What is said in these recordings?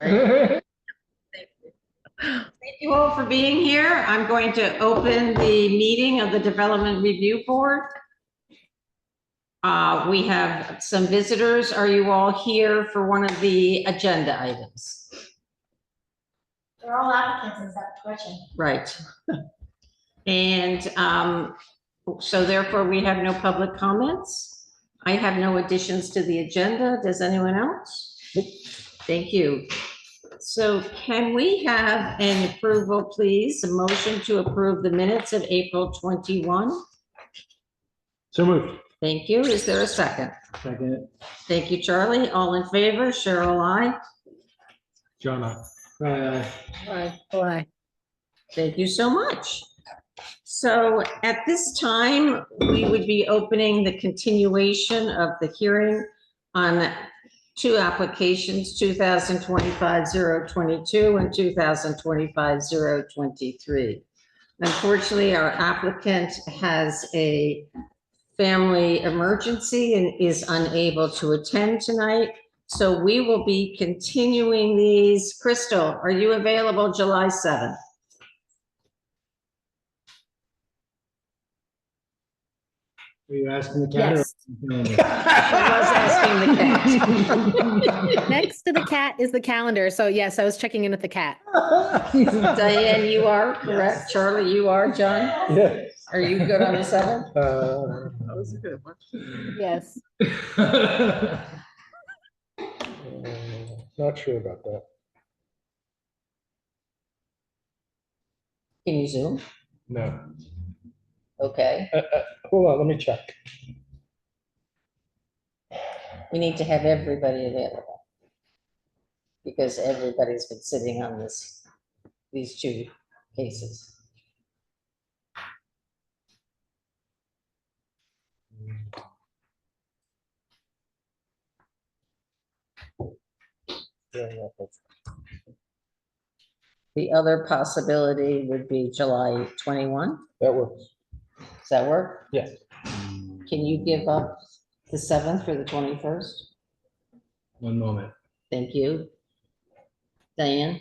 Thank you. Thank you all for being here. I'm going to open the meeting of the Development Review Board. We have some visitors. Are you all here for one of the agenda items? They're all applicants except Gretchen. Right. And so therefore we have no public comments. I have no additions to the agenda. Does anyone else? Thank you. So can we have an approval, please? A motion to approve the minutes of April 21? So moved. Thank you. Is there a second? Second. Thank you, Charlie. All in favor? Cheryl, aye. John, aye. Aye. Thank you so much. So at this time, we would be opening the continuation of the hearing on two applications, 2025-022 and 2025-023. Unfortunately, our applicant has a family emergency and is unable to attend tonight. So we will be continuing these. Crystal, are you available July 7th? Are you asking the cat? Yes. I was asking the cat. Next to the cat is the calendar. So yes, I was checking in with the cat. Diane, you are correct. Yes. Charlie, you are. John, Yeah. are you good on the 7th? That was a good one. Yes. Not sure about that. Can you Zoom? No. Okay. Hold on, let me check. We need to have everybody available because everybody's been sitting on these two cases. The other possibility would be July 21. That works. Does that work? Yes. Can you give up the 7th for the 21st? One moment. Thank you. Diane?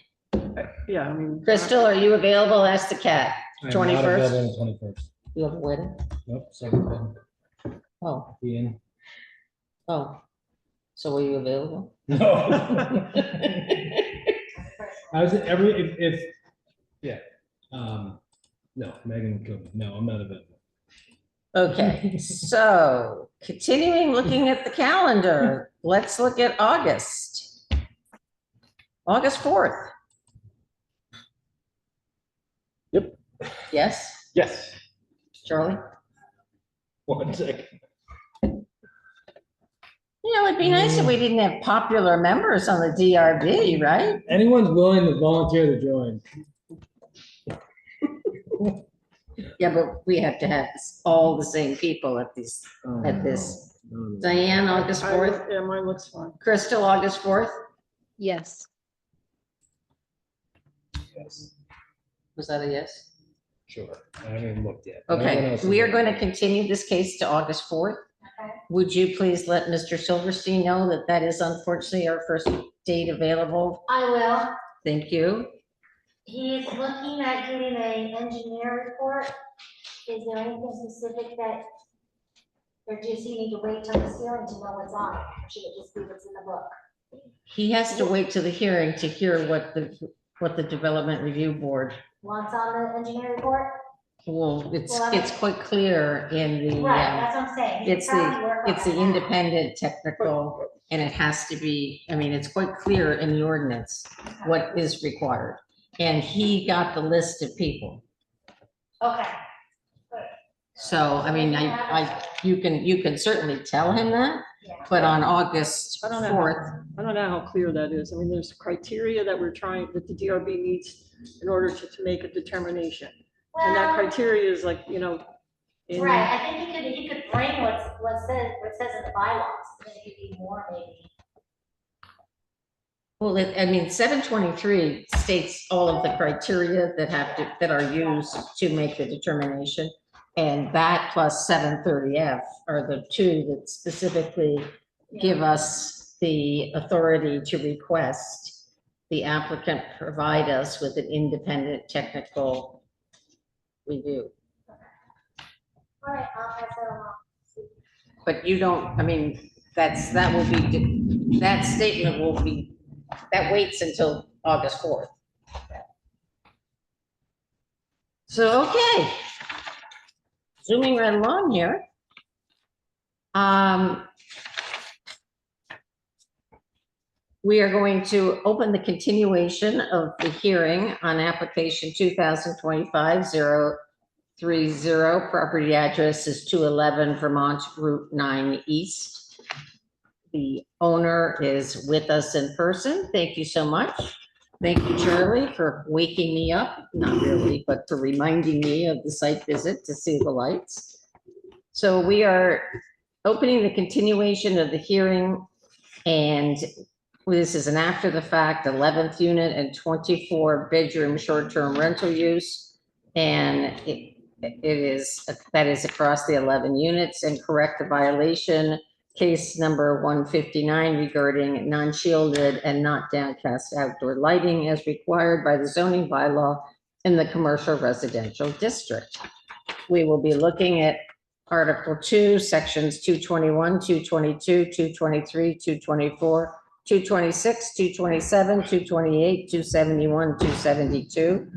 Yeah, I mean. Crystal, are you available? Ask the cat. I am not 21st? available on the 21st. You have a wedding? Nope, second. Oh, Ian. oh. So are you available? No. I was if yeah. No, Megan would kill me. No, I'm not available. Okay, so continuing looking at the calendar, let's look at August. August 4th. Yep. Yes, Yes. Charlie? 1 second. You know, it'd be nice if we didn't have popular members on the DRB, right? Anyone's willing to volunteer to join. Yeah, but we have to have all the same people at this. Diane, August 4th. Yeah, mine looks fine. Crystal, August 4th. Yes. Yes. Was that a yes? Sure. I haven't even looked yet. No one Okay, else is we are available. going to continue this case to August 4th. Okay. Would you please let Mr. Silverstein know that that is unfortunately our first date available? I will. Thank you. He's looking at getting an engineer report. Is there anything specific that, or does he need to wait till the hearing to know what's on it? Or should it just be what's in the book? He has to wait to the hearing to hear what the Development Review Board, What's on the engineer report? well, it's quite clear in the, Right, that's what I'm saying. He it's can probably work on it's the that. independent technical, and it has to be, I mean, it's quite clear in the ordinance what is required. And he got the list of people. Okay. So, I mean, you can certainly tell him that, Yeah. but on August I don't know. 4th, I don't know how clear that is. I mean, there's criteria that that the DRB needs in order to make a determination. And that Well, criteria is like, in. right, I think he could bring what says in the bylaws, and it could be more maybe. well, I mean, 723 states all of the criteria that are used to make the determination. And that plus 730F are the two that specifically give us the authority to request the applicant provide us with an independent technical review. All right, I'll pass that along. But you don't, I mean, that statement will be, that waits until August 4th. So, okay. Zooming right along here. We are going to open the continuation of the hearing on application 2025-030. Property address is 211 Vermont Route 9 East. The owner is with us in person. Thank you so much. Thank you, Charlie, for waking me up. Not really, but for reminding me of the site visit to see the lights. So we are opening the continuation of the hearing, and this is an after the fact 11th unit and 24 bedroom short-term rental use. And that is across the 11 units, and correct the violation case number 159 regarding non-shielded and not downcast outdoor lighting as required by the zoning bylaw in the commercial residential district. We will be looking at Article 2, Sections 221, 222, 223, 224, 226, 227, 228, 271, 272.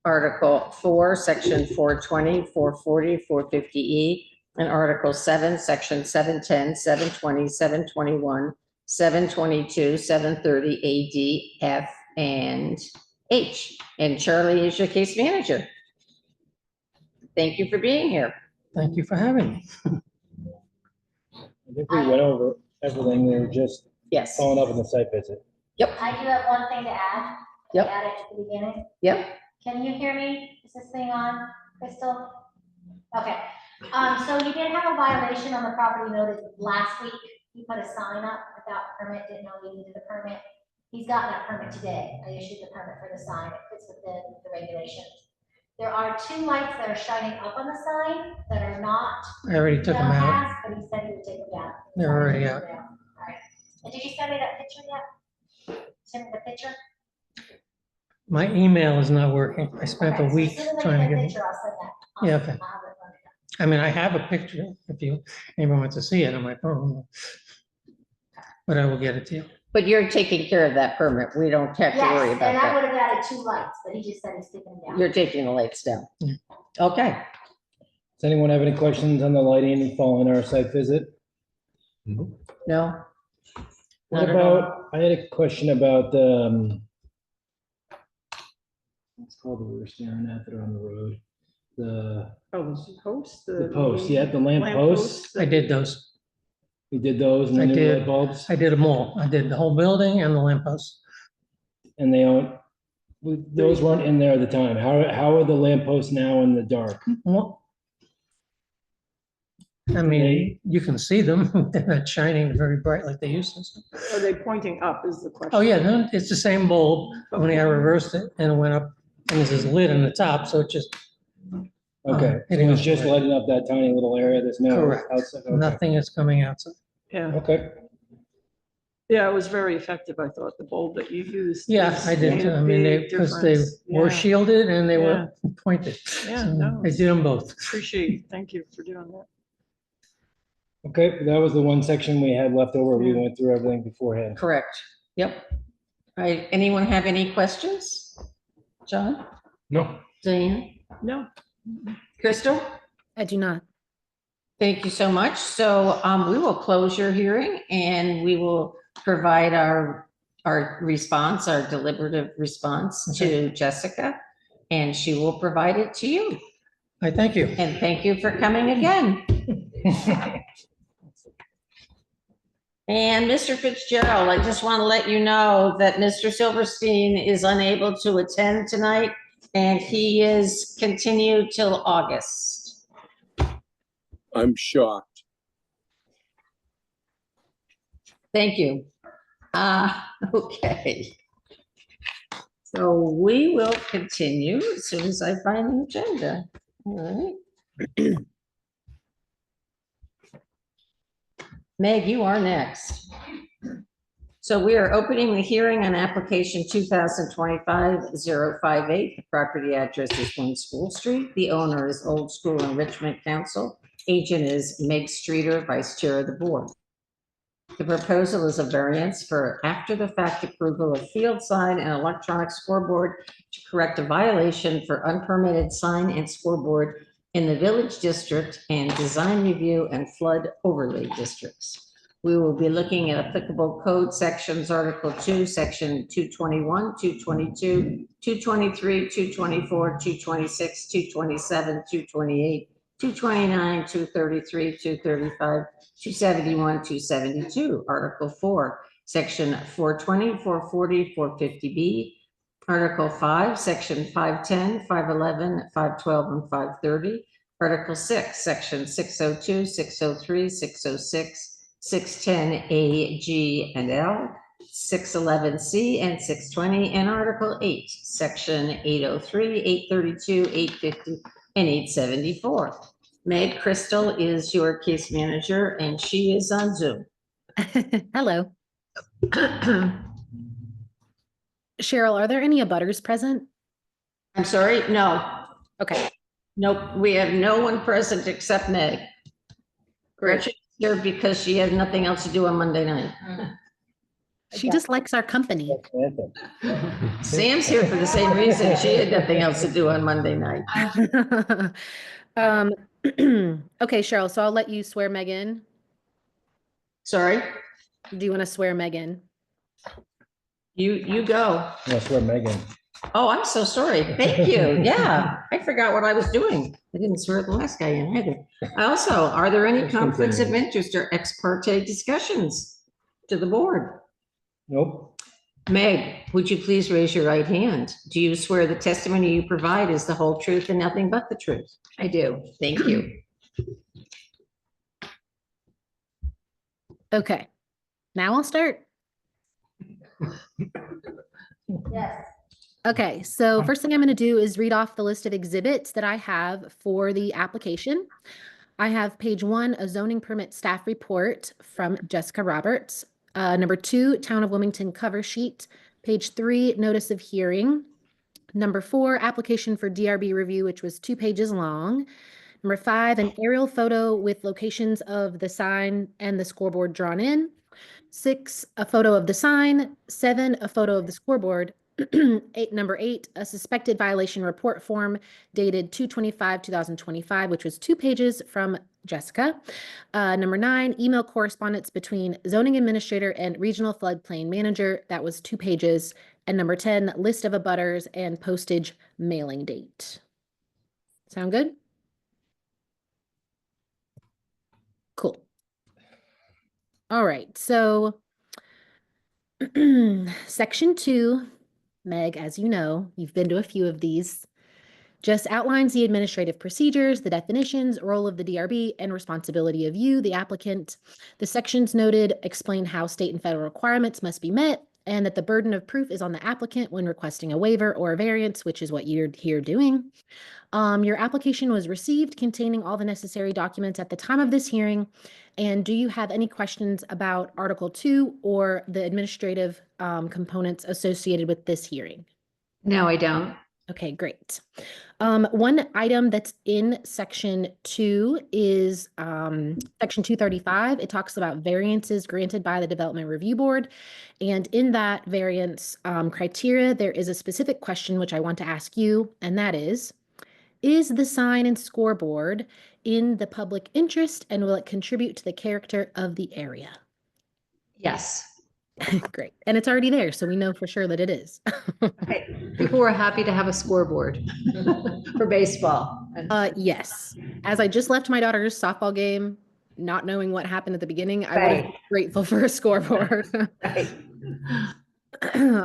Article 4, Section 420, 440, 450E, and Article 7, Section 710, 720, 721, 722, 730, AD, F, and H. And Charlie is your case manager. Thank you for being here. Thank you for having me. I think we went over everything. We were just Yes. following up on the site visit. I do have one thing to add. Yep. Add it at the beginning. Yep. Can you hear me? Is this thing on, Crystal? Okay, so you did have a violation on the property noted last week. He put a sign up without permit, didn't know he needed a permit. He's gotten that permit today. I issued the permit for the sign. It fits within the regulations. There are 2 lights that are shining up on the sign that are not I already took them out. downcast, but he said he would take them down. They're already out. All right. And did you send me that picture yet? Send me the picture? My email is not working. I spent a Okay, so week as soon as I trying get to the get, picture, I'll send that. Yeah, okay. I'll have it on it. I mean, I have a picture if anyone wants to see it on my phone. But I will get it to you. But you're taking care of that permit. We don't have to worry Yes, about and I that. would have added 2 lights, but he just said he's taking them down. You're taking the lights down. Yeah. Okay. Does anyone have any questions on the lighting following our site visit? No? What Not at all. about, I had a question about, what's called the we're staring at that are on the road? The Post? posts, yeah, the lamp posts. I did those. We did those and I then the did. light bulbs, I did them all. I did the whole building and the lampposts. and those weren't in there at the time. How are the lamp posts now in the dark? Well, I mean, you can see them. They're not shining very bright like they used to. Are they pointing up is the question? Oh, yeah, no, it's the same bulb. Only I reversed it and it went up, and there's this lid on the top, so it just, Okay, so hitting it's up just the- lighting up that tiny little area. There's no Correct. outside. Okay. nothing is coming out. So, Yeah, Okay, yeah, it was very effective, I thought, the bulb that you used. yeah, I did. made too. a I mean, big because they difference. were Yeah. shielded and they were pointed. Yeah, So no, I did them both. Appreciate, thank you for doing that. okay, that was the one section we had left over. We Yeah. went through everything beforehand. Correct. Yep. All right. Anyone have any questions? John? No. Diane? No, Crystal? I do not. Thank you so much. So we will close your hearing and we will provide our response, our deliberative response to Jessica, and she will provide it to you. I thank you. And thank you for coming again. And Mr. Fitzgerald, I just want to let you know that Mr. Silverstein is unable to attend tonight, and he is continued till August. I'm shocked. Thank you. Okay. So we will continue as soon as I find the agenda. All right. Meg, you are next. So we are opening the hearing on application 2025-058. The property address is 1 School Street. The owner is Old School Enrichment Council. Agent is Meg Streeter, Vice Chair of the Board. The proposal is a variance for after-the-fact approval of field sign and electronic scoreboard to correct a violation for unpermitted sign and scoreboard in the Village District and Design Review and Flood Overlay Districts. We will be looking at applicable code sections, Article 2, Section 221, 222, 223, 224, 226, 227, 228, 229, 233, 235, 271, 272. Article 4, Section 420, 440, 450B. Article 5, Section 510, 511, 512, and 530. Article 6, Section 602, 603, 606, 610A, G, and L, 611C, and 620, and Article 8, Section 803, 832, 850, and 874. Meg Crystal is your case manager, and she is on Zoom. Hello. Cheryl, are there any abutters present? I'm sorry, no, Okay, nope, we have no one present except Meg. great. Gretchen's here because she has nothing else to do on Monday night. She just likes our company. Sam's here for the same reason. She had nothing else to do on Monday night. Okay, Cheryl, so I'll let you swear Megan. Sorry, Do you want to swear Megan? you go. That's where Megan. Oh, I'm so sorry. Thank you. Yeah, I forgot what I was doing. I didn't swear the last guy in either. Also, are there any conflicts of interest or ex parte discussions to the board? Nope. Meg, would you please raise your right hand? Do you swear the testimony you provide is the whole truth and nothing but the truth? I do. Thank you. Okay, now I'll start. Yes. Okay, so first thing I'm going to do is read off the list of exhibits that I have for the application. I have page 1, a zoning permit staff report from Jessica Roberts. Number 2, Town of Wilmington cover sheet. Page 3, notice of hearing. Number 4, application for DRB review, which was 2 pages long. Number 5, an aerial photo with locations of the sign and the scoreboard drawn in. 6, a photo of the sign. 7, a photo of the scoreboard. Number 8, a suspected violation report form dated 2/25/2025, which was 2 pages from Jessica. Number 9, email correspondence between zoning administrator and regional floodplain manager. That was 2 pages. And number 10, list of abutters and postage mailing date. Sound good? Cool. All right, so section 2, Meg, as you know, you've been to a few of these, just outlines the administrative procedures, the definitions, role of the DRB, and responsibility of you, the applicant. The sections noted explain how state and federal requirements must be met, and that the burden of proof is on the applicant when requesting a waiver or a variance, which is what you're here doing. Your application was received containing all the necessary documents at the time of this hearing. And do you have any questions about Article 2 or the administrative components associated with this hearing? No, I don't. Okay, great. One item that's in section 2 is section 235. It talks about variances granted by the Development Review Board. And in that variance criteria, there is a specific question which I want to ask you, and that is the sign and scoreboard in the public interest, and will it contribute to the character of the area? Yes. Great. And it's already there, so we know for sure that it is. People were happy to have a scoreboard for baseball. Yes. As I just left my daughter's softball game, not knowing what happened at the beginning, I would have been grateful for a scoreboard.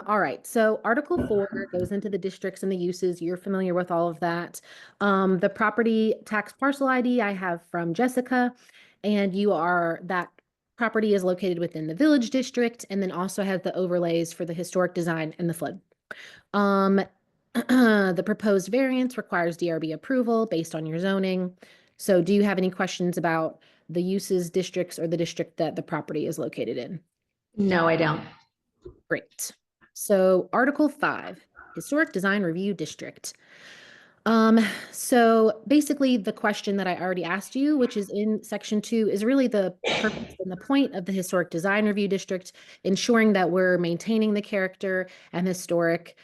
All right. So Article 4 goes into the districts and the uses. You're familiar with all of that. The property tax parcel ID I have from Jessica, and that property is located within the Village District, and then also has the overlays for the historic design and the flood. The proposed variance requires DRB approval based on your zoning. So do you have any questions about the uses, districts, or the district that the property is located in? No, I don't. Great. So Article 5, Historic Design Review District. So basically the question that I already asked you, which is in section 2, is really the purpose and the point of the Historic Design Review District, ensuring that we're maintaining the character and historic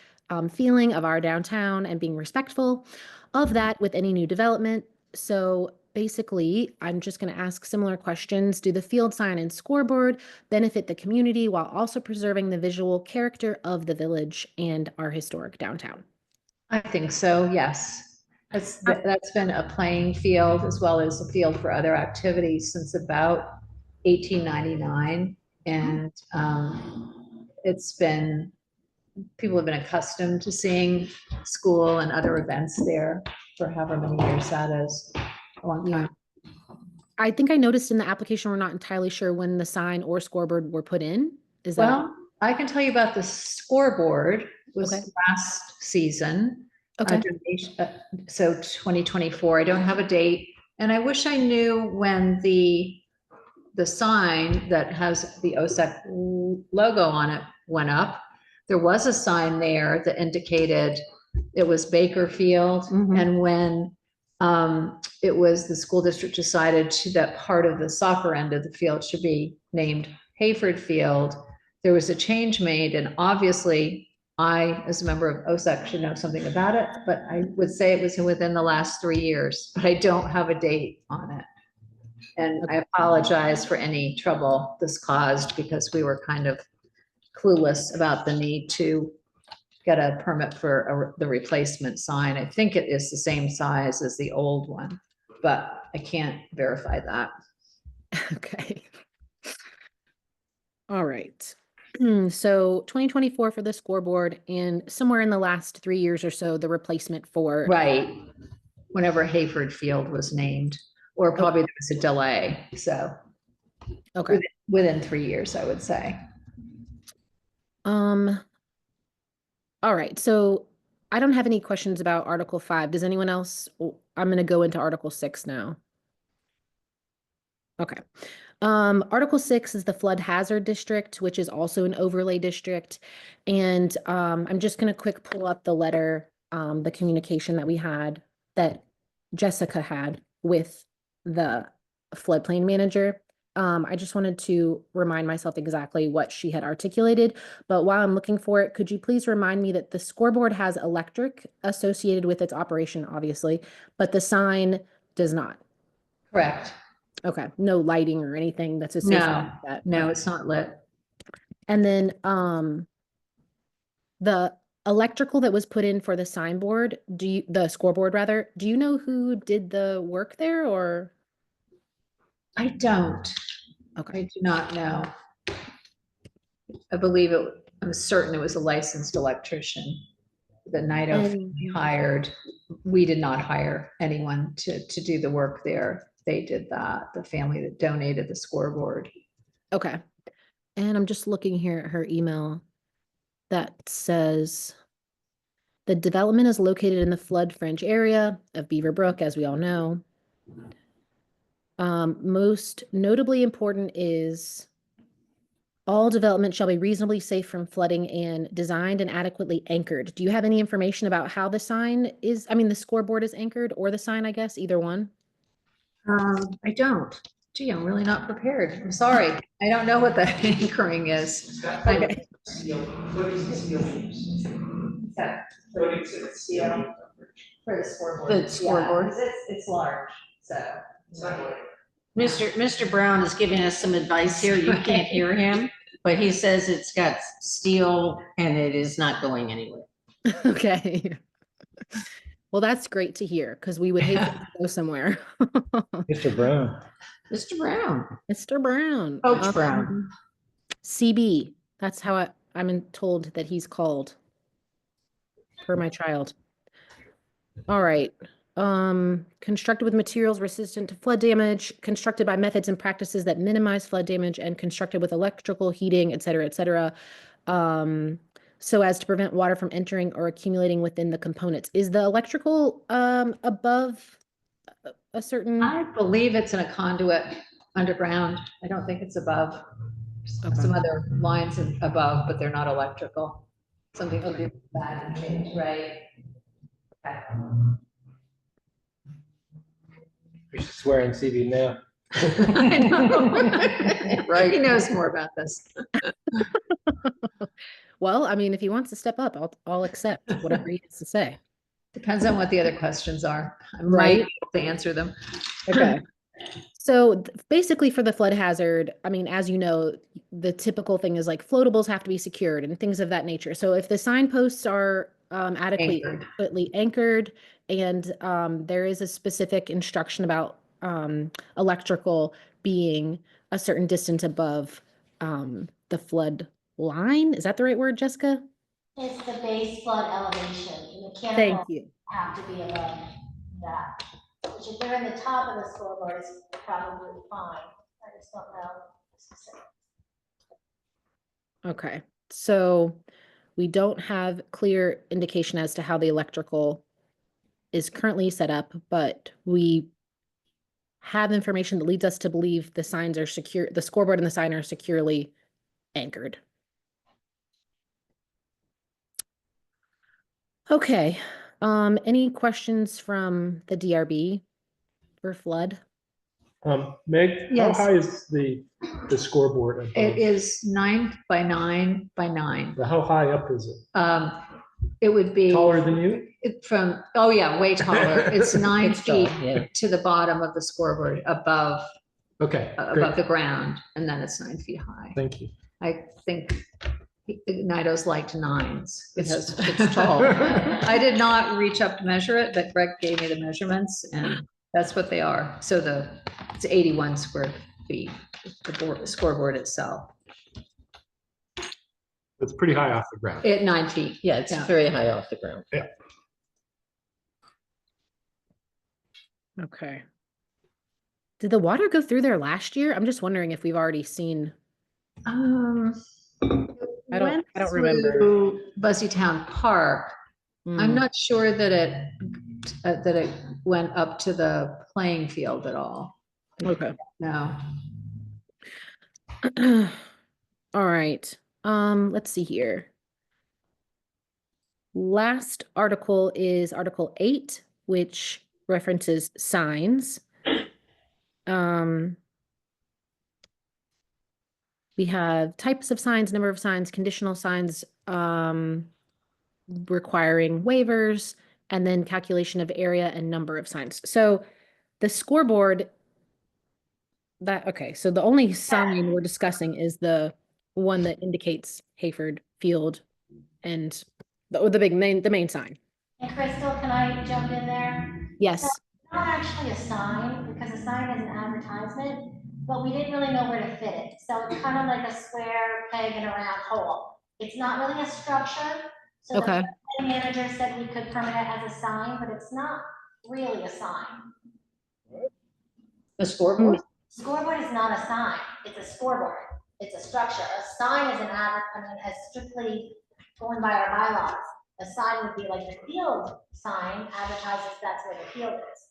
feeling of our downtown and being respectful of that with any new development. So basically, I'm just going to ask similar questions. Do the field sign and scoreboard benefit the community while also preserving the visual character of the village and our historic downtown? I think so, yes. That's been a playing field as well as a field for other activities since about 1899. And it's been, people have been accustomed to seeing school and other events there for however many years that is, a long time. I think I noticed in the application, we're not entirely sure when the sign or scoreboard were put in. Is that? Well, I can tell you about the scoreboard was Okay. last season. Okay. So 2024, I don't have a date. And I wish I knew when the sign that has the OSEC logo on it went up. There was a sign there that indicated it was Bakerfield. Mhm. And when it was the school district decided that part of the soccer end of the field should be named Hayford Field, there was a change made, and obviously I, as a member of OSEC, should know something about it, but I would say it was within the last 3 years, but I don't have a date on it. And I apologize for any trouble this caused because we were kind of clueless about the need to get a permit for the replacement sign. I think it is the same size as the old one, but I can't verify that. Okay. All right. So 2024 for the scoreboard, and somewhere in the last 3 years or so, the replacement for. Right. Whenever Hayford Field was named, or probably there was a delay, so. Okay. Within 3 years, I would say. All right. So I don't have any questions about Article 5. Does anyone else? I'm going to go into Article 6 now. Okay. Article 6 is the flood hazard district, which is also an overlay district. And I'm just going to quick pull up the letter, the communication that we had, that Jessica had with the floodplain manager. I just wanted to remind myself exactly what she had articulated. But while I'm looking for it, could you please remind me that the scoreboard has electric associated with its operation, obviously, but the sign does not? Correct. Okay, no lighting or anything that's associated No, with that. no, Okay. it's not lit. And then the electrical that was put in for the signboard, the scoreboard rather, do you know who did the work there, or? I don't. Okay. I do not know. I believe I'm certain it was a licensed electrician that Nido hired. We did not hire anyone to do the work there. They did that, the family that donated the scoreboard. Okay. And I'm just looking here at her email that says the development is located in the flood fringe area of Beaver Brook, as we all know. Most notably important is all development shall be reasonably safe from flooding and designed and adequately anchored. Do you have any information about how the sign is, the scoreboard is anchored, or the sign, I guess, either one? I don't. Gee, I'm really not prepared. I'm sorry. I don't know what the anchoring is. Okay. For the scoreboard. The scoreboard. Yeah, 'cause it's large, so. Mr. Brown is giving us some advice here. You can't hear him, but he says it's got steel and it is not going anywhere. Okay. Well, that's great to hear, because we would hate to go somewhere. Mr. Brown. Mr. Brown, Mr. Brown. Coach Brown. CB, that's how I'm told that he's called per my child. All right. Constructed with materials resistant to flood damage, constructed by methods and practices that minimize flood damage, and constructed with electrical, heating, et cetera, so as to prevent water from entering or accumulating within the components. Is the electrical above a certain? I believe it's in a conduit underground. I don't think it's above. some other lines above, but they're not electrical. Something to do with that in case, right? Okay. We should swear in CV now. I know. Right. He knows more about this. Well, I mean, if he wants to step up, I'll accept whatever he has to say. Depends on what the other questions are. I might Right. be able to answer them. Okay. So basically for the flood hazard, I mean, as you know, the typical thing is like floatables have to be secured and things of that nature. So if the signposts are adequately anchored and there is a specific instruction about electrical being a certain distance above the flood line. Is that the right word, Jessica? It's the base flood elevation. The Thank mechanical you. have to be above that. Which if they're in the top of the scoreboard, is probably fine. I just don't know the specifics. Okay, so we don't have clear indication as to how the electrical is currently set up, but we have information that leads us to believe the signs are secure, the scoreboard and the sign are securely anchored. Okay, any questions from the DRB for flood? Meg, how Yes. high is the scoreboard? above? It is 9 by 9 by 9. How high up is it? It would be Taller than you? oh yeah, way taller. It's 9 It's tall, feet yeah. to the bottom of the scoreboard above Okay, above great. the ground, and then it's 9 feet high. Thank you. I think Ignito's liked 9s. It's tall. I did not reach up to measure it, but Greg gave me the measurements, and that's what they are. So it's 81 square feet, the scoreboard itself, It's pretty high off the ground. at 9 feet. Yeah, it's Yeah. very high off the ground. Okay. Did the water go through there last year? I'm just wondering if we've already seen. I don't remember. Buzzytown Park. I'm Hmm. not sure that it went up to the playing field at all. Okay. No. All right. Let's see here. Last article is Article 8, which references signs. We have types of signs, number of signs, conditional signs, requiring waivers, and then calculation of area and number of signs. So the scoreboard so the only sign we're discussing is the one that indicates Hayford Field and the main sign. And Crystal, can I jump in there? Yes. It's not actually a sign, because a sign is an advertisement, but we didn't really know where to fit it. So it's kind of like a square peg in a round hole. It's not really a structure. So Okay. the manager said we could permit it as a sign, but it's not really a sign. The scoreboard? Scoreboard is not a sign, it's a scoreboard, it's a structure. A sign is as strictly going by our bylaws. A sign would be like the field sign advertises that's where the field is.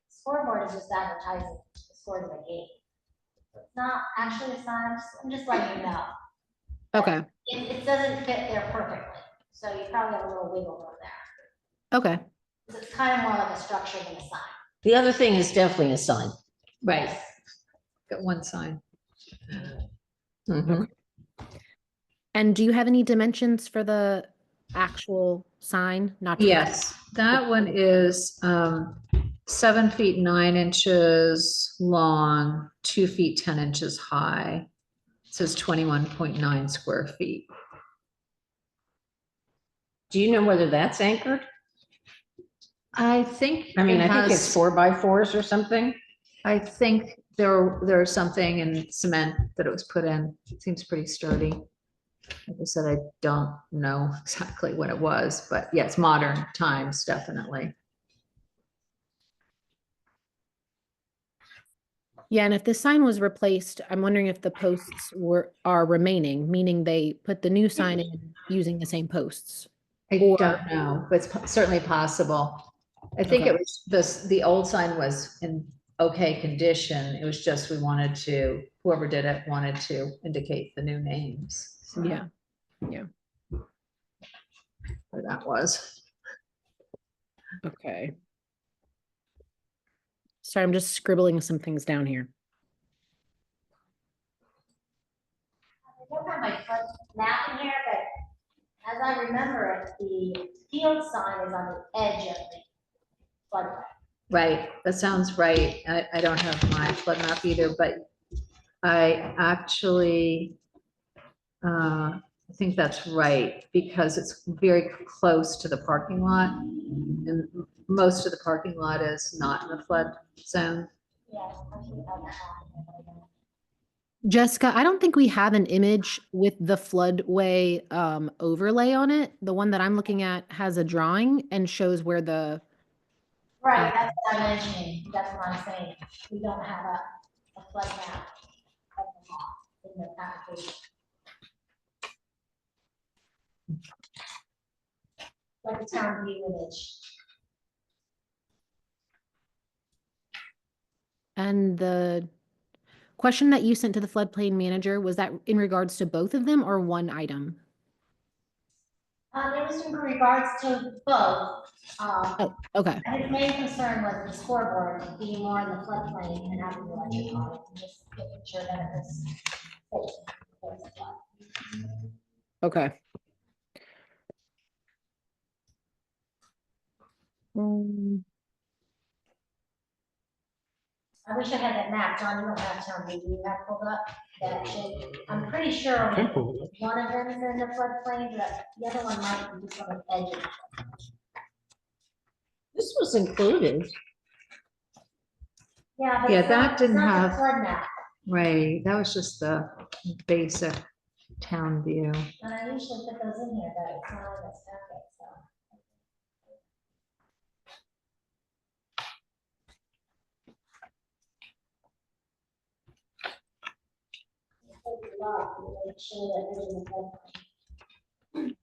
Scoreboard is just advertising the scores of the game. It's not actually a sign, I'm just letting you know. Okay. It doesn't fit there perfectly, so you probably have a little wiggle room there. Okay. It's kind of more like a structure than a sign. The other thing is definitely a sign. Right. Got one sign. Mhm. And do you have any dimensions for the actual sign? Not to- Yes, that one is 7 feet 9 inches long, 2 feet 10 inches high. It says 21.9 square feet. Do you know whether that's anchored? I think. I mean, it I think it's has- 4x4s or something. I think there's something in cement that it was put in. It seems pretty sturdy. Like I said, I don't know exactly what it was, but yes, modern times, definitely. Yeah, and if this sign was replaced, I'm wondering if the posts are remaining, meaning they put the new sign in using the same posts. I Or- don't know, but it's certainly possible. I think it Okay. was the old sign was in okay condition. It was just, we wanted to, whoever did it wanted to indicate the new names. So Yeah. where that was. Okay. Sorry, I'm just scribbling some things down here. I don't have my foot map in here, but as I remember it, the field sign is on the edge of the floodway. Right, that sounds right. I don't have my flood map either, but I actually I think that's right, because it's very close to the parking lot. And most of the parking lot is not in the flood zone. Yeah, I should have that map in there, but I don't. Jessica, I don't think we have an image with the floodway overlay on it. The one that I'm looking at has a drawing and shows where the, Right, that's what I'm mentioning, that's what I'm saying, we don't have a flood map of the lot in the application. Like a town view image. and the question that you sent to the floodplain manager, was that in regards to both of them or one item? It was in regards to both, Oh, okay. his main concern was the scoreboard being more in the floodplain and having the electric on it, and just making sure that it was safe for the flood. Okay. I wish I had that map, John, you don't have town view, you have pulled up, that actually, I'm pretty sure Can pull it up. one of them is in the floodplain, but the other one might be just on the edge of the floodplain. This was included. Yeah, but Yeah, it's not- that didn't it's not the have- flood map, Right, that was just the basic town view. and I usually put those in here, but it's not in this packet, so. Make sure that it's in the floodplain.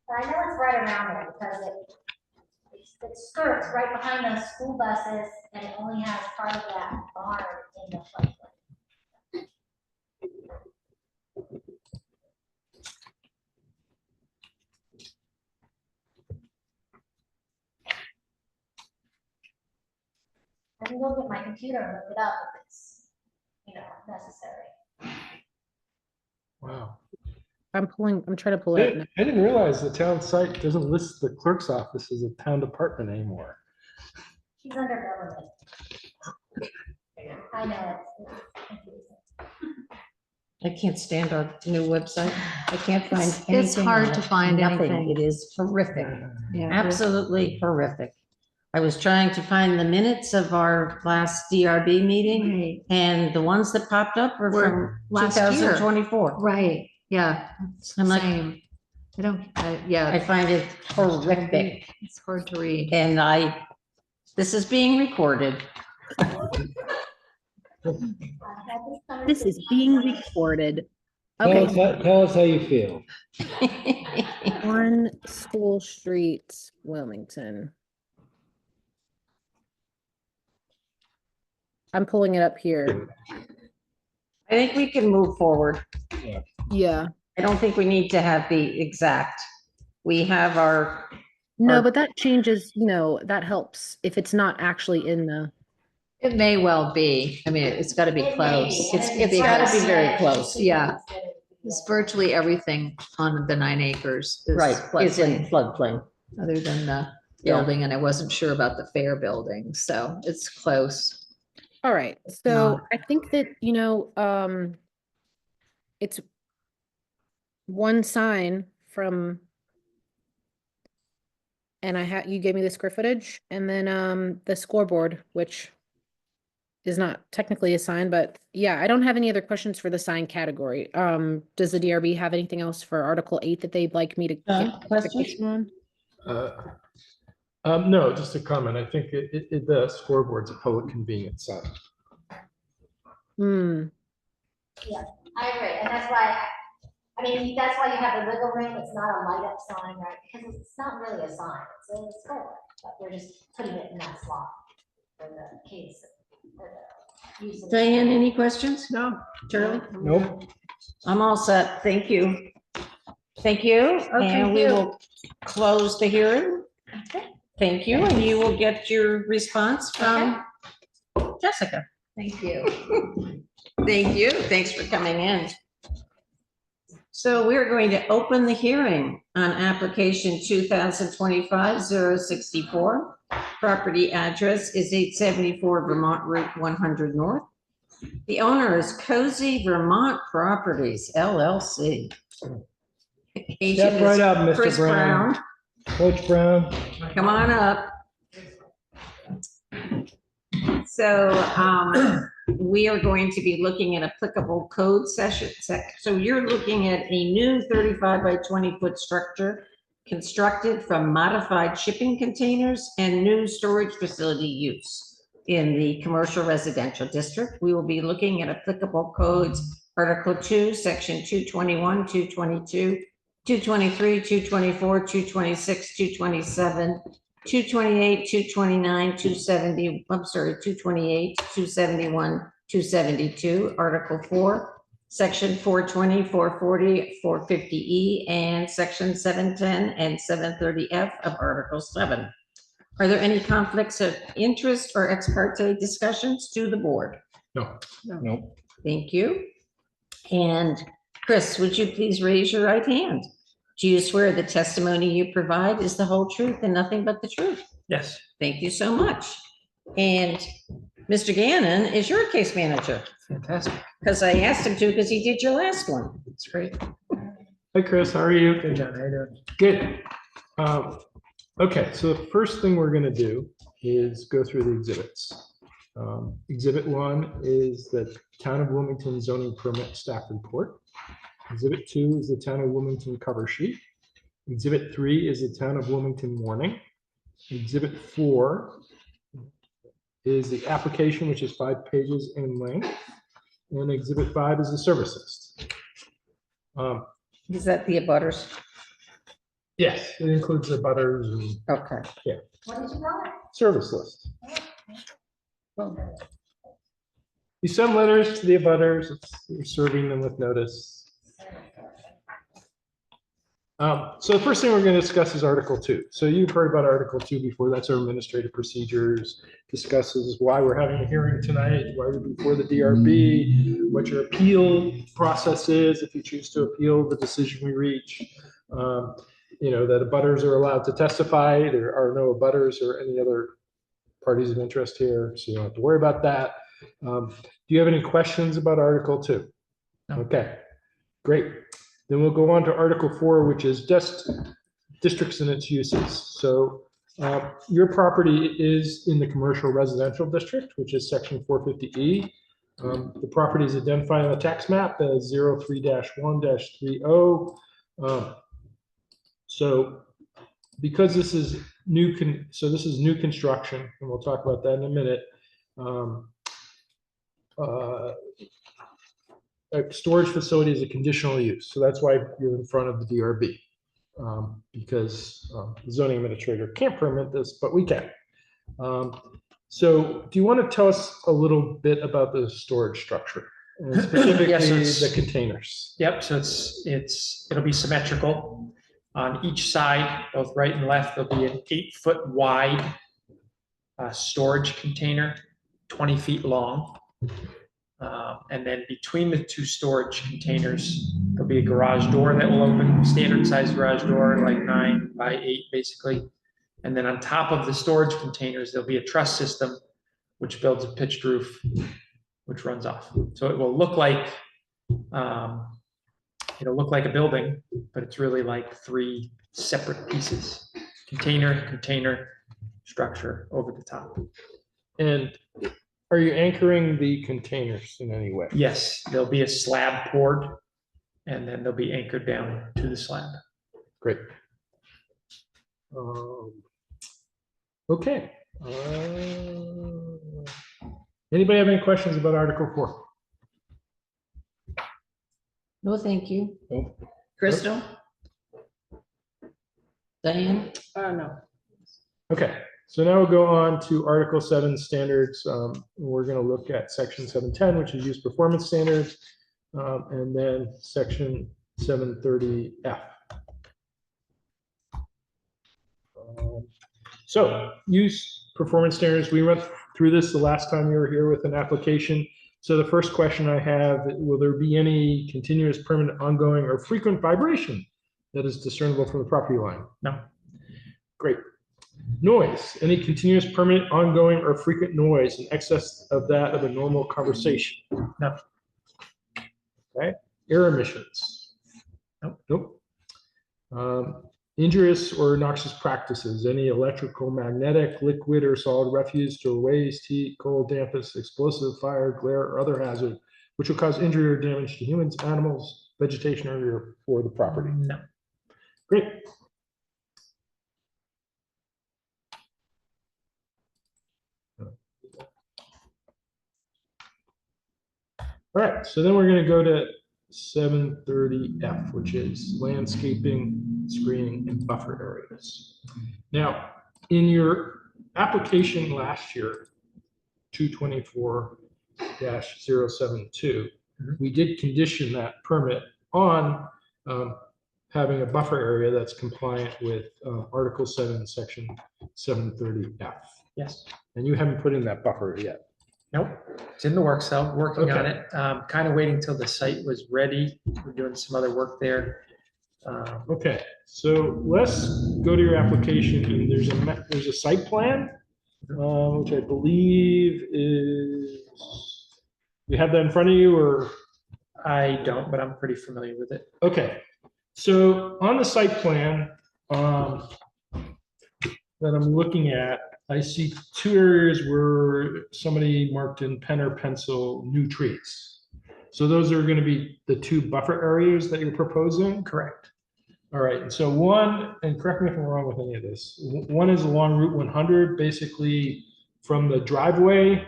But I know it's right around there because it skirts right behind those school buses and it only has part of that barn in the floodplain. I can go get my computer and look it up if it's, necessary. Wow. I'm trying to pull it up now. I didn't realize the town site doesn't list the clerk's office as a town department anymore. She's under government. I know, it's confusing. I can't stand our new website. I can't find It's anything. hard on to it. find Nothing. anything. It is horrific. Yeah. Absolutely horrific. I was trying to find the minutes of our last DRB meeting, Right, and the ones that popped up were Were from last year. 2024. right, yeah. It's the I'm like- same. I don't, I yeah, find it horrific, it's hard to read. and this is being recorded. This is being recorded. Tell us, Okay, tell us how you feel. on School Street, Wilmington. I'm pulling it up here. I think we can move forward. Yeah. I don't think we need to have the exact. We have our, No, Or- but that changes, that helps if it's not actually in the, It may well be, I mean, it's gotta be It may close. be, It's, and it's gotta be very right. close. Yeah. It's virtually everything on the 9 acres is right, is in floodplain, floodplain. other than the Yeah. building, and I wasn't sure about the fair building, so it's close. all right. So not. I think that, it's one sign from, and you gave me the square footage, and then the scoreboard, which is not technically a sign, but yeah, I don't have any other questions for the sign category. Does the DRB have anything else for Article 8 that they'd like me to get clarification on? No, just a comment. I think the scoreboard's a public convenience sign. Hmm, I agree, and that's why I mean, that's why you have the wiggle room, it's not a light up sign, right, because it's not really a sign, it's a stroller, but we're just putting it in that slot for the kids. For the use of- Diane, any questions? No. Charlie? Nope. I'm all set. Thank you. Thank you. And we you. will close the hearing. Thank you, and you will get your response from Jessica. Thank you. Thank you. Thanks for coming in. So we're going to open the hearing on application 2025-064. Property address is 874 Vermont Route 100 North. The owner is Cozy Vermont Properties LLC. Agent Step right is up, Mr. Chris Brown. Brown. Coach Brown. Come on up. So we are going to be looking at applicable code session. So you're looking at a new 35 by 20 foot structure constructed from modified shipping containers and new storage facility use in the commercial residential district. We will be looking at applicable codes, Article 2, Section 221, 222, 223, 224, 226, 227, 228, 229, 270, I'm sorry, 228, 271, 272, Article 4, Section 420, 440, 450E, and Section 710 and 730F of Article 7. Are there any conflicts of interest or ex parte discussions to the board? No. Nope. Thank you. And Chris, would you please raise your right hand? Do you swear the testimony you provide is the whole truth and nothing but the truth? Yes, Thank you so much. And Mr. Gannon is your case manager, fantastic. because I asked him to, because he did your last one. That's great. Hi, Chris. How are you? Good, John. How you doing? Good. Okay, so the first thing we're gonna do is go through the exhibits. Exhibit 1 is the Town of Wilmington zoning permit staff report. Exhibit 2 is the Town of Wilmington cover sheet. Exhibit 3 is the Town of Wilmington warning. Exhibit 4 is the application, which is 5 pages in length. And Exhibit 5 is the service list. Is that the abutters? Yes, it includes the butters and Okay. What did you call it? service list. You send letters to the abutters, you're serving them with notice. So the first thing we're going to discuss is Article 2. So you've heard about Article 2 before. That's our administrative procedures, discusses why we're having a hearing tonight, why we're before the DRB, what your appeal process is, if you choose to appeal the decision we reach. You know, that abutters are allowed to testify. There are no abutters or any other parties of interest here, so you don't have to worry about that. Do you have any questions about Article 2? No. Okay, great. Then we'll go on to Article 4, which is just districts and its uses. So your property is in the commercial residential district, which is section 450E. The property is identified on the tax map as 03-1-30. So because this is new, this is new construction, and we'll talk about that in a minute. A storage facility is a conditional use, so that's why you're in front of the DRB, because the zoning administrator can't permit this, but we can. So do you want to tell us a little bit about the storage structure, and specifically Yes, the containers? Yep, so it'll be symmetrical. On each side, both right and left, there'll be an 8-foot wide storage container, 20 feet long. And then between the 2 storage containers, there'll be a garage door that will open, standard size garage door, like 9 by 8, basically. And then on top of the storage containers, there'll be a truss system, which builds a pitched roof, which runs off. So it will look like, a building, but it's really like 3 separate pieces: container, structure over the top. And are you anchoring the containers in any way? Yes, there'll be a slab poured, and then they'll be anchored down to the slab. Great. Okay. Anybody have any questions about Article 4? No, thank you. Oh. Crystal? Diane? No. Okay, so now we'll go on to Article 7 standards. We're going to look at Section 710, which is use performance standards, and then Section 730F. So use performance standards, we went through this the last time you were here with an application. So the first question I have, will there be any continuous, permanent, ongoing, or frequent vibration that is discernible from the property line? No. Great. Noise, any continuous, permanent, ongoing, or frequent noise in excess of that of a normal conversation? No. Okay. Air emissions? Nope. Nope. Injurious or noxious practices, any electrical, magnetic, liquid, or solid refuse to waste, heat, cold, dampness, explosive, fire, glare, or other hazard, which will cause injury or damage to humans, animals, vegetation, or the property. No. Great. All right, so then we're going to go to 730F, which is landscaping, screening, and buffer areas. Now, in your application last year, 224-072, we did condition that permit on having a buffer area that's compliant with Article 7, Section 730F. Yes. And you haven't put in that buffer yet. Nope. It's in the works, though, working on Okay. it. Kind of waiting till the site was ready. We're doing some other work there. Okay, so let's go to your application, and there's a site plan, which I believe is, you have that in front of you, or? I don't, but I'm pretty familiar with it. Okay, so on the site plan that I'm looking at, I see two areas where somebody marked in pen or pencil new trees. So those are going to be the two buffer areas that you're proposing? Correct. All right, and so one, and correct me if I'm wrong with any of this, one is along Route 100, basically from the driveway,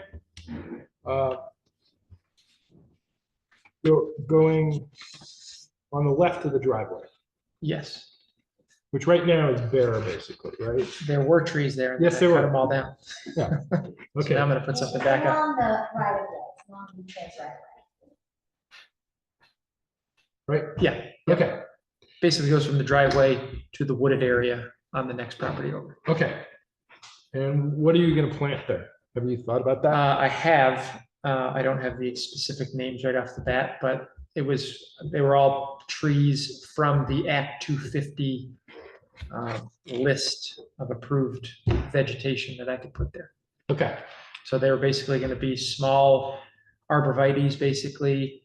going on the left of the driveway, Yes. which right now is bare, basically, right? There were trees there. And Yes, then I there cut were. them all down. Yeah. So Okay, now I'm going to put something back up. On the right of way, along the fence right of way. right, Yeah. okay, Basically goes from the driveway to the wooded area on the next property over. okay. And what are you gonna plant there? Have you thought about that? I have, I don't have the specific names right off the bat, but they were all trees from the Act 250 list of approved vegetation that I could put there. Okay, So they were basically going to be small arborvitaes, basically,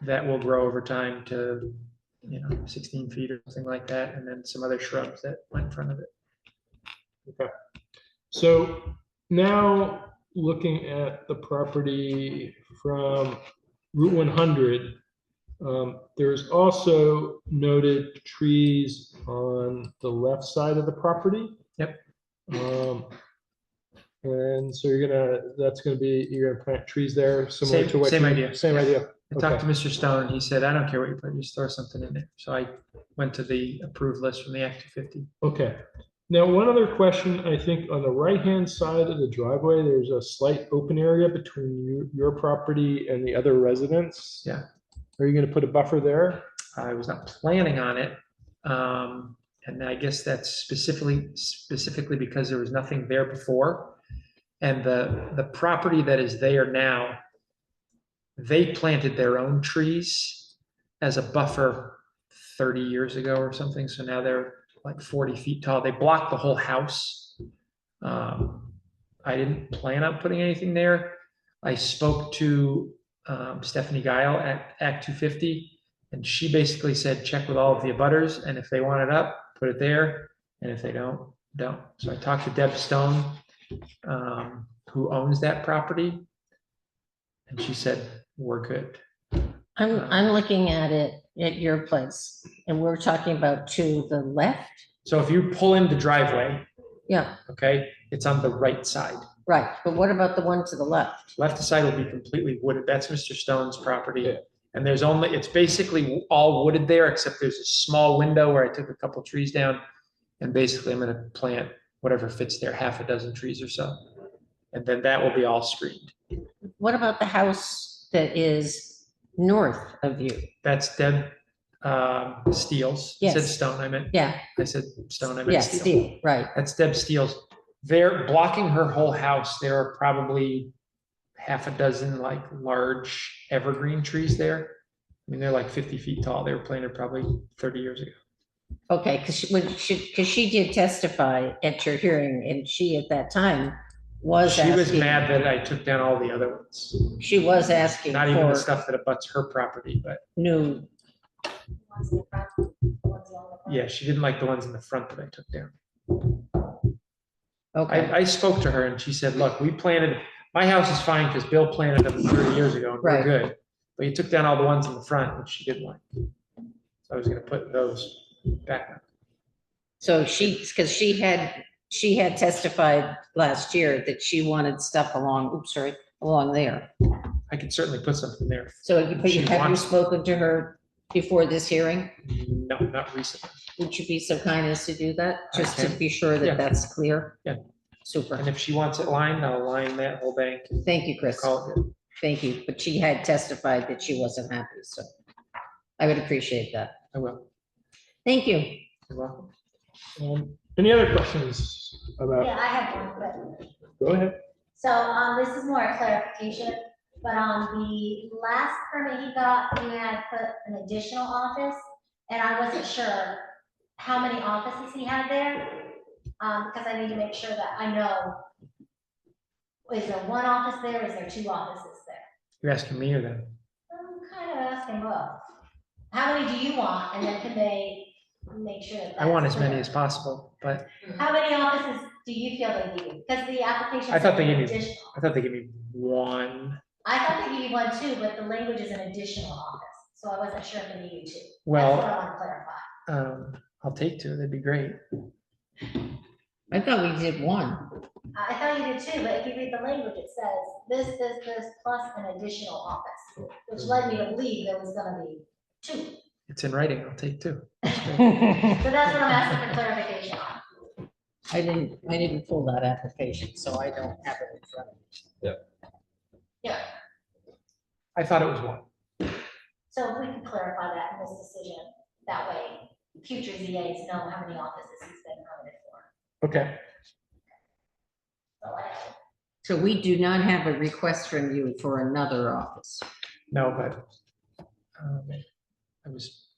that will grow over time to, 16 feet or something like that, and then some other shrubs that went in front of it. so now looking at the property from Route 100, there's also noted trees on the left side of the property. Yep. And so you're gonna plant trees there similar Same- to what same you- idea. Same Yeah. idea. I talked to Mr. Stone, and he said, I don't care what you put, just throw something in there. So I went to the approved list from the Act 250. Okay. Now, one other question, I think on the right-hand side of the driveway, there's a slight open area between your property and the other residents. Yeah. Are you gonna put a buffer there? I was not planning on it. And I guess that's specifically because there was nothing there before. And the property that is there now, they planted their own trees as a buffer 30 years ago or something. So now they're like 40 feet tall. They blocked the whole house. I didn't plan on putting anything there. I spoke to Stephanie Guile at Act 250, and she basically said, check with all of the abutters, and if they want it up, put it there, and if they don't. So I talked to Deb Stone, who owns that property, and she said, we're good. I'm looking at it at your place, and we're talking about to the left? So if you pull in the driveway, Yeah, okay, it's on the right side. right, but what about the one to the left? Left side will be completely wooded. That's Mr. Stone's property. Yeah. And it's basically all wooded there, except there's a small window where I took a couple trees down. And basically I'm gonna plant whatever fits there, half a dozen trees or so. And then that will be all screened. What about the house that is north of you? That's Deb Steele's. You said Yes. Stone, I meant. Yeah, I said Stone, I meant yeah, Steele. Steve, right. That's Deb Steele's. They're blocking her whole house. There are probably half a dozen like large evergreen trees there. I mean, they're like 50 feet tall. They were planted probably 30 years ago. Okay, because she did testify at your hearing, and she at that time was She was asking, mad that I took down all the other ones. she was asking Not even the for stuff that abuts her property, but new, One's in the front, one's on the front. yeah, she didn't like the ones in the front that I took down. okay, I spoke to her and she said, look, my house is fine because Bill planted them 30 years ago and we're Right. good. But you took down all the ones in the front, which she didn't like. So I was gonna put those back. so because she had testified last year that she wanted stuff along there. I could certainly put something there. So She have you wants- spoken to her before this hearing? No, not recently. Would you be so kind as to do that, I just to can. be sure Yeah. that that's clear? Yeah. Super, And if she wants it lined, I'll line that whole bank and thank you, Chris. call it good. Thank you, but she had testified that she wasn't happy, so I would appreciate that. I will. Thank you. You're welcome. Any other questions about, Yeah, I have one, but, go ahead. so, this is more a clarification, but on the last permit he got, he had put an additional office, and I wasn't sure how many offices he had there, because I need to make sure that I know, is there one office there, is there two offices there? You're asking me or them? I'm kind of asking both. How many do you want, and then can they make sure that I want that's as many clear? as possible, but How many offices do you feel they need? Because the application. I thought they said gave me- additional. I thought they gave me one. I thought they gave you one too, but the language is an additional office, so I wasn't sure if they needed two. Well- That's what I want to clarify. I'll take two. That'd be great. I thought we did one. I thought you did too, but if you read the language, it says this, plus an additional office, which led me to believe there was gonna be two. It's in writing. I'll take two. So that's what I'm asking for clarification on. I didn't pull that application, so I don't have it in front of me. Yeah, I thought it was one. so if we can clarify that in this decision, that way future ZAs know how many offices he's been permitted for. Okay. So I So we do not have a request from you for another office. No, but I was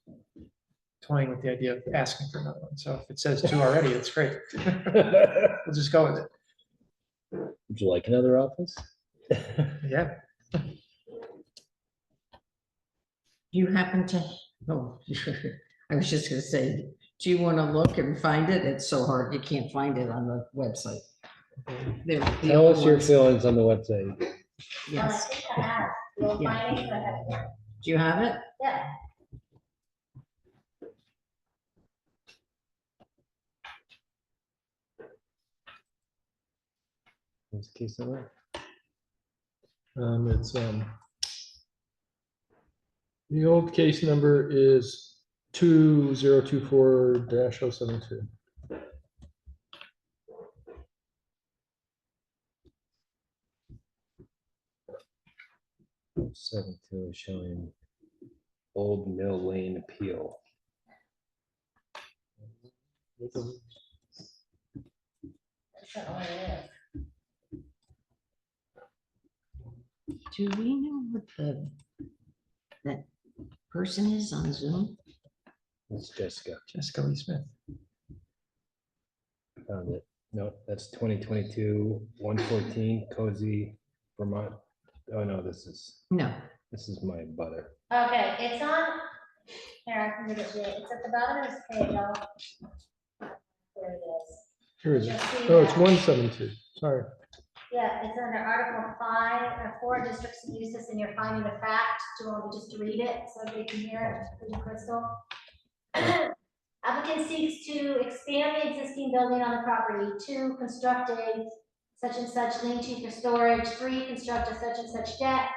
toying with the idea of asking for another one. So if it says two already, it's great. We'll just go with it. Would you like another office? Yeah. You happen to, oh, I was just gonna say, do you want to look and find it? It's so hard, you can't find it on the website. They're the Tell old us your ones. feelings on the website. Yes, think I have, you'll Yeah. find it, I have it here. do you have it? Yeah. What's the case number? It's, the old case number is 2024-072. 72 is showing Old Mill Lane appeal. I don't know what it is. Do we know what that person is on Zoom? That's Jessica. Jessica Lee Smith. Found it. No, that's 2022-114 Cozy, Vermont. Oh, no, this is No, my butter. Okay, it's on, here, I can read it to you. It's at the bottom of this page, there it is. Here is it. You'll see Oh, it's that. 172, sorry. Yeah, it's under Article 5, 4 districts and uses, and you're finding the fact. Do you want me just to read it so they can hear it, pretty crystal? Applicant seeks to expand the existing building on the property. 2, construct a such and such lean-to for storage. 3, construct a such and such deck.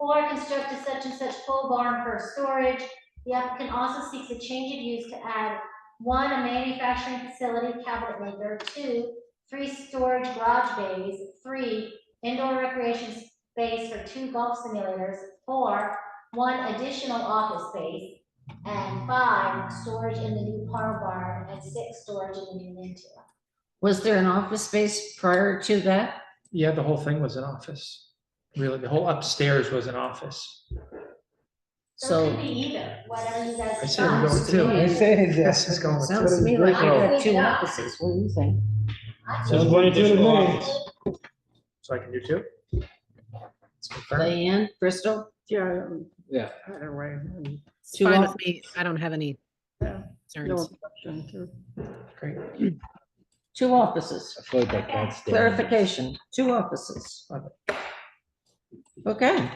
4, construct a such and such pole barn for storage. The applicant also seeks a change of use to add 1, a manufacturing facility cabinet maker, 2, 3 storage garage bays, 3, indoor recreation space for 2 golf simulators, 4, 1 additional office space, and 5, storage in the new pole barn, and 6, storage in the new lean-to. Was there an office space prior to that? Yeah, the whole thing was an office. Really, the whole upstairs was an office. So it So could be either, whatever you guys. I say we go Sounds with to two. me- I say This is going with two. sounds to me like you Great got 2 offices. What do you think? Sounds like 22 to me. So I can do two? Let's confirm. Diane, Crystal, Yeah, Yeah. either way. It's 2 fine off- with me. I don't have any Yeah. No concerns. objection to. Great. 2 offices. I feel like I can't stand. Clarification, 2 offices. Okay.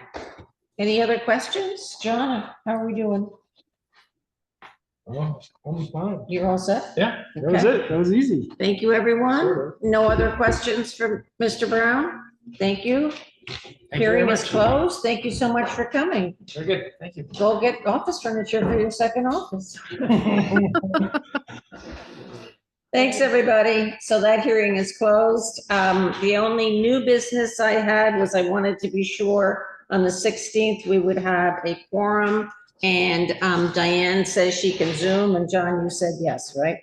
Any other questions? John, how are we doing? Oh, I'm fine. You're all set? Yeah, that was Okay. it. That was easy. Thank you, everyone. Sure. No other questions from Mr. Brown? Thank you. Thank you very Hearing is much. closed. Thank you so much for coming. Very good, thank you. Go get office furniture for your second office. Thanks, everybody. So that hearing is closed. The only new business I had was I wanted to be sure on the 16th, we would have a quorum. And Diane says she can Zoom, and John, you said yes, right?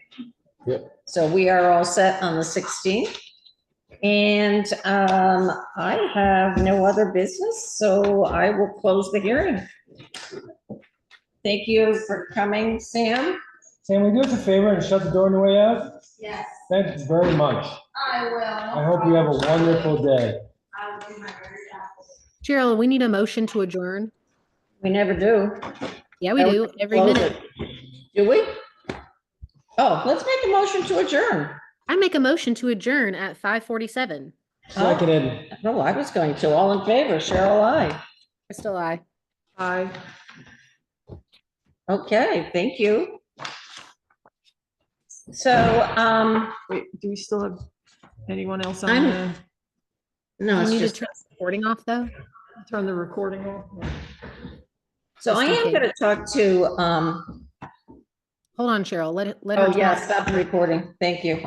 Yep. So we are all set on the 16th. And I have no other business, so I will close the hearing. Thank you for coming, Sam. Sam, will you do us a favor and shut the door on the way out? Yes, Thank you very much. I will. I hope you have a wonderful day. I will do my very best. Cheryl, we need a motion to adjourn. We never do. Yeah, we do every Close minute. it. Do we? Oh, let's make a motion to adjourn. I make a motion to adjourn at 5:47. Seconded. No, I was going to. All in favor, Cheryl, aye. Crystal, I. Aye. Okay, thank you. So, Wait, do we still have anyone else on I'm- the, no, You it's need to just, turn the recording off, though. turn the recording off? so I just in am gonna talk to, Hold on, Cheryl. Let her oh, yeah, talk. stop the recording. Thank you.